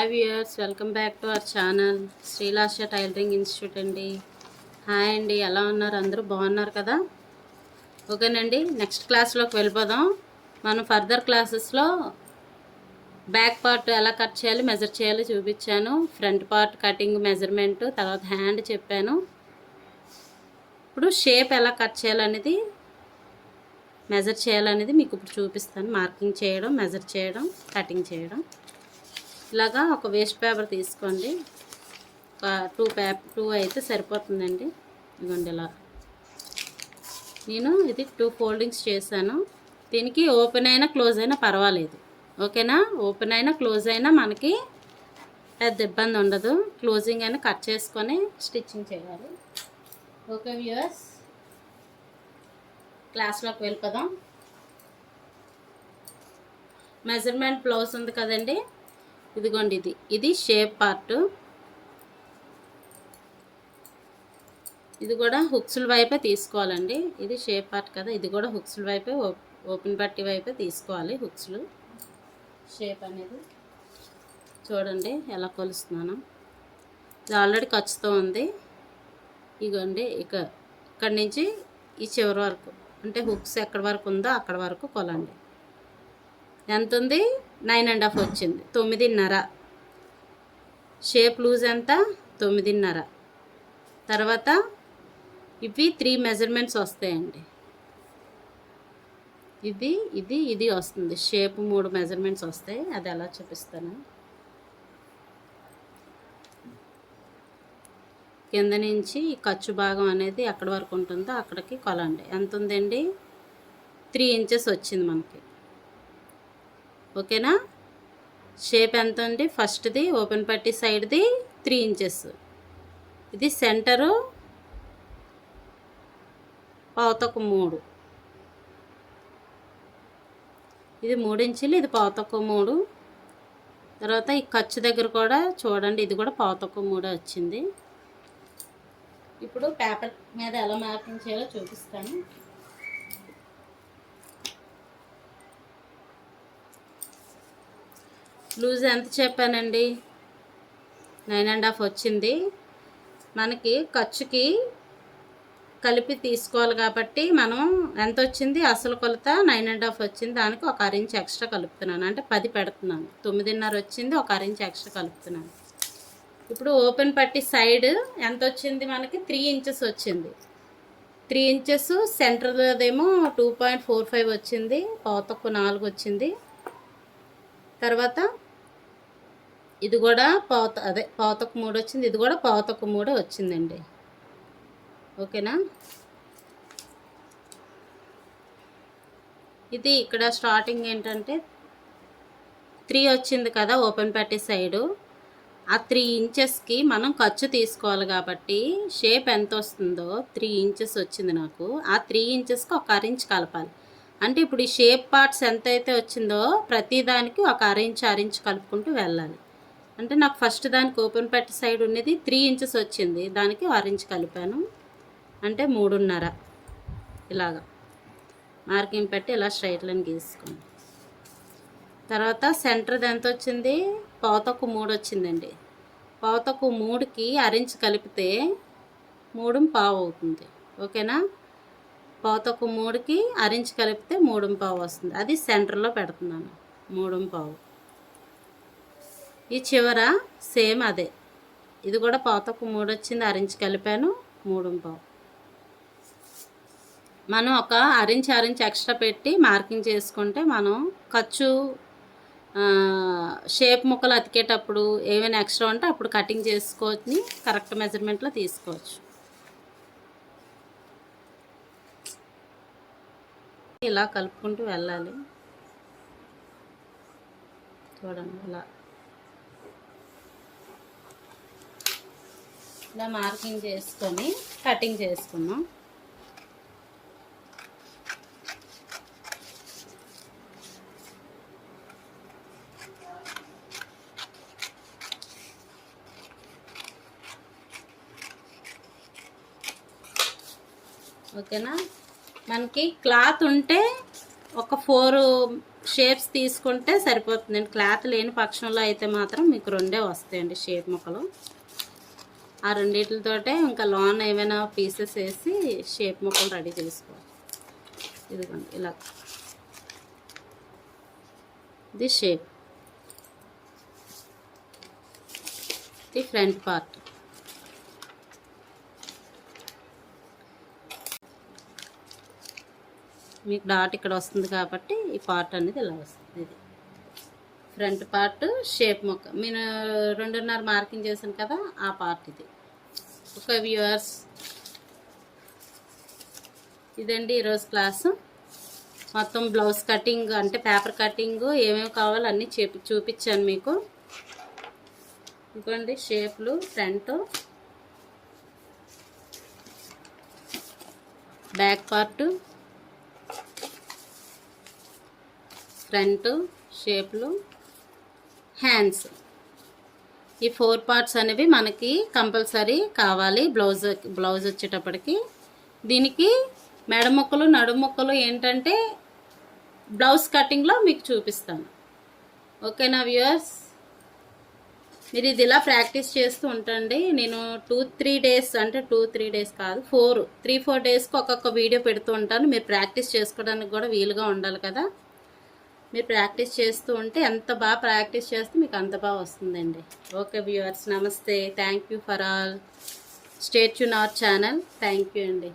Hi viewers, welcome back to our channel Srilasha tailoring institute అండి. Hi అండి, ఎలా ఉన్నారు? అందరూ బాగున్నారు కదా? ఓకేనండి, నెక్స్ట్ క్లాస్లోకి వెళ్ళిపోదాం. మనం ఫర్దర్ క్లాసెస్లో బ్యాక్ పార్ట్ ఎలా కట్ చేయాలి, మెజర్ చేయాలి చూపించాను. ఫ్రంట్ పార్ట్ కటింగ్ మెజర్మెంట్, తర్వాత హ్యాండ్ చెప్పాను. ఇప్పుడు షేప్ ఎలా కట్ చేయాలనేది, మెజర్ చేయాలనేది మీకు ఇప్పుడు చూపిస్తాను. మార్కింగ్ చేయడం, మెజర్ చేయడం, కటింగ్ చేయడం. ఇలాగా ఒక వేస్ట్ పేపర్ తీసుకోండి. ఒక టూ అయితే సరిపోతుందండి. ఇదిగోండి ఇలా నేను ఇది 2 ఫోల్డింగ్స్ చేశాను. దీనికి ఓపెన్ అయినా క్లోజ్ అయినా పర్వాలేదు, ఓకేనా? ఓపెన్ అయినా క్లోజ్ అయినా మనకి పెద్ద ఇబ్బంది ఉండదు. క్లోజింగ్ అయినా కట్ చేసుకొని స్టిచ్చింగ్ చేయాలి. ఓకే వ్యూయర్స్, క్లాస్లోకి వెళ్ళిపోదాం. మెజర్మెంట్ బ్లౌజ్ ఉంది కదండి, ఇదిగోండి ఇది షేప్ పార్ట్. ఇది కూడా హుక్స్ల వైపే తీసుకోవాలండి. ఇది షేప్ పార్ట్ కదా, ఇది కూడా హుక్స్ల వైపే, ఓపెన్ పట్టి వైపే తీసుకోవాలి. హుక్స్లు షేప్ అనేది చూడండి ఎలా కొలుస్తున్నాను. ఇది ఆల్రెడీ ఖర్చుతో ఉంది. ఇదిగోండి ఇక్కడి నుంచి ఈ చివరి వరకు, అంటే హుక్స్ ఎక్కడి వరకు ఉందో అక్కడ వరకు కొలండి. ఎంత ఉంది? 9.5 వచ్చింది. 9.5. షేప్ లూజ్ ఎంత? 9.5. తర్వాత ఇవి 3 మెజర్మెంట్స్ వస్తాయండి. ఇది వస్తుంది. షేప్ 3 మెజర్మెంట్స్ వస్తాయి. అది ఎలా చూపిస్తాను. కింద నుంచి ఖర్చు భాగం అనేది ఎక్కడి వరకు ఉంటుందో అక్కడికి కొలండి. ఎంత ఉందండి? 3 ఇంచెస్ వచ్చింది మనకి, ఓకేనా? షేప్ ఎంత ఉంది? ఫస్ట్ది ఓపెన్ పట్టి సైడ్ది 3 ఇంచెస్. ఇది సెంటరు 1/4. ఇది 3 ఇంచులు, ఇది 1/4. తర్వాత ఈ ఖర్చు దగ్గర కూడా చూడండి, ఇది కూడా 1/4 వచ్చింది. ఇప్పుడు పేపర్ మీద ఎలా మార్కింగ్ చేయాలో చూపిస్తాను. లూజ్ ఎంత చెప్పానండి? 9.5 వచ్చింది. మనకి ఖర్చుకి కలిపి తీసుకోవాలి కాబట్టి మనం ఎంత వచ్చింది? అసలు కొలత 9.5 వచ్చింది. దానికి 1/2 ఇంచ్ ఎక్స్ట్రా కలుపుతున్నాను, అంటే 10 పెడుతున్నాను. 9.5 వచ్చింది, 1/2 ఇంచ్ ఎక్స్ట్రా కలుపుతున్నాను. ఇప్పుడు ఓపెన్ పట్టి సైడ్ ఎంత వచ్చింది మనకి? 3 ఇంచెస్ వచ్చింది. 3 ఇంచెస్ సెంటర్దేమో 2.45 వచ్చింది. 4 వచ్చింది. తర్వాత ఇది కూడా 1/4 వచ్చింది. ఇది కూడా 1/4 వచ్చిందండి, ఓకేనా? ఇది ఇక్కడ స్టార్టింగ్ ఏంటంటే 3 వచ్చింది కదా ఓపెన్ పట్టి సైడు. ఆ 3 ఇంచెస్కి మనం ఖర్చు తీసుకోవాలి కాబట్టి షేప్ ఎంత వస్తుందో 3 ఇంచెస్ వచ్చింది నాకు. ఆ 3 ఇంచెస్కి 1/2 ఇంచ్ కలపాలి. అంటే ఇప్పుడు ఈ షేప్ పార్ట్స్ ఎంత అయితే వచ్చిందో ప్రతి దానికి 1/2 ఇంచ్ కలుపుకుంటూ వెళ్ళాలి. అంటే నాకు ఫస్ట్ దానికి ఓపెన్ పట్టి సైడ్ ఉన్నది 3 ఇంచెస్ వచ్చింది, దానికి 1/2 ఇంచ్ కలిపాను, అంటే 3.5. ఇలాగా మార్కింగ్ పెట్టి ఇలా స్ట్రైట్ లైన్ గీసుకోండి. తర్వాత సెంటర్ది ఎంత వచ్చింది? 1/4 వచ్చిందండి. 1/4కి 1/2 ఇంచ్ కలిపితే 3.5 అవుతుంది, ఓకేనా? 1/4కి 1/2 ఇంచ్ కలిపితే 3.5 వస్తుంది. అది సెంటర్లో పెడుతున్నాను, 3.5. ఈ చివర సేమ్ అదే, ఇది కూడా 1/4 వచ్చింది, 1/2 ఇంచ్ కలిపాను, 3.5. మనం ఒక 1/2 ఇంచ్ ఎక్స్ట్రా పెట్టి మార్కింగ్ చేసుకుంటే మనం ఖర్చు షేప్ ముక్కలు అతికేటప్పుడు ఏమైనా ఎక్స్ట్రా ఉంటే అప్పుడు కటింగ్ చేసుకొని కరెక్ట్ మెజర్మెంట్లో తీసుకోవచ్చు. ఇలా కలుపుకుంటూ వెళ్ళాలి. చూడండి ఇలా మార్కింగ్ చేసుకొని కటింగ్ చేసుకున్నాం. ఓకేనా? మనకి క్లాత్ ఉంటే ఒక 4 షేప్స్ తీసుకుంటే సరిపోతుందండి. క్లాత్ లేని పక్షంలో అయితే మాత్రం మీకు 2 వస్తాయండి షేప్ ముక్కలు. ఆ రెండిటితోటే ఇంకా లోన్ ఏమైనా పీసెస్ వేసి షేప్ ముక్కలు రెడీ చేసుకోవాలి. ఇదిగోండి ఇలా, ఇది షేప్, ఇది ఫ్రంట్ పార్ట్. మీకు డాట్ ఇక్కడ వస్తుంది కాబట్టి ఈ పార్ట్ అనేది ఇలా వస్తుంది. ఇది ఫ్రంట్ పార్ట్ షేప్ ముక్క. నేను 2.5 మార్కింగ్ చేశాను కదా, ఆ పార్ట్ ఇది. ఒక వ్యూవర్స్, ఇదండి ఈరోజు క్లాసు. మొత్తం బ్లౌజ్ కటింగ్ అంటే పేపర్ కటింగ్ ఏమేమి కావాలో అన్నీ చూపించాను మీకు. ఇదిగోండి షేప్లు, ఫ్రంట్, బ్యాక్ పార్ట్, ఫ్రంట్ షేప్లు, హ్యాండ్స్. ఈ 4 పార్ట్స్ అనేవి మనకి కంపల్సరీ కావాలి బ్లౌజ్ వచ్చేటప్పటికి. దీనికి మెడ ముక్కలు, నడుము ముక్కలు ఏంటంటే బ్లౌజ్ కటింగ్లో మీకు చూపిస్తాను. ఓకేనా వ్యూయర్స్? మీరు ఇది ఇలా ప్రాక్టీస్ చేస్తూ ఉంటండి. నేను 2-3 డేస్, అంటే 2-3 డేస్ కాదు, 3-4 డేస్కి ఒక్కొక్క వీడియో పెడుతూ ఉంటాను. మీరు ప్రాక్టీస్ చేసుకోవడానికి కూడా వీలుగా ఉండాలి కదా. మీరు ప్రాక్టీస్ చేస్తూ ఉంటే, ఎంత బాగా ప్రాక్టీస్ చేస్తే మీకు అంత బాగా వస్తుందండి. ఓకే వ్యూవర్స్, నమస్తే. Thank you for all. Stay tune our channel. Thank you అండి.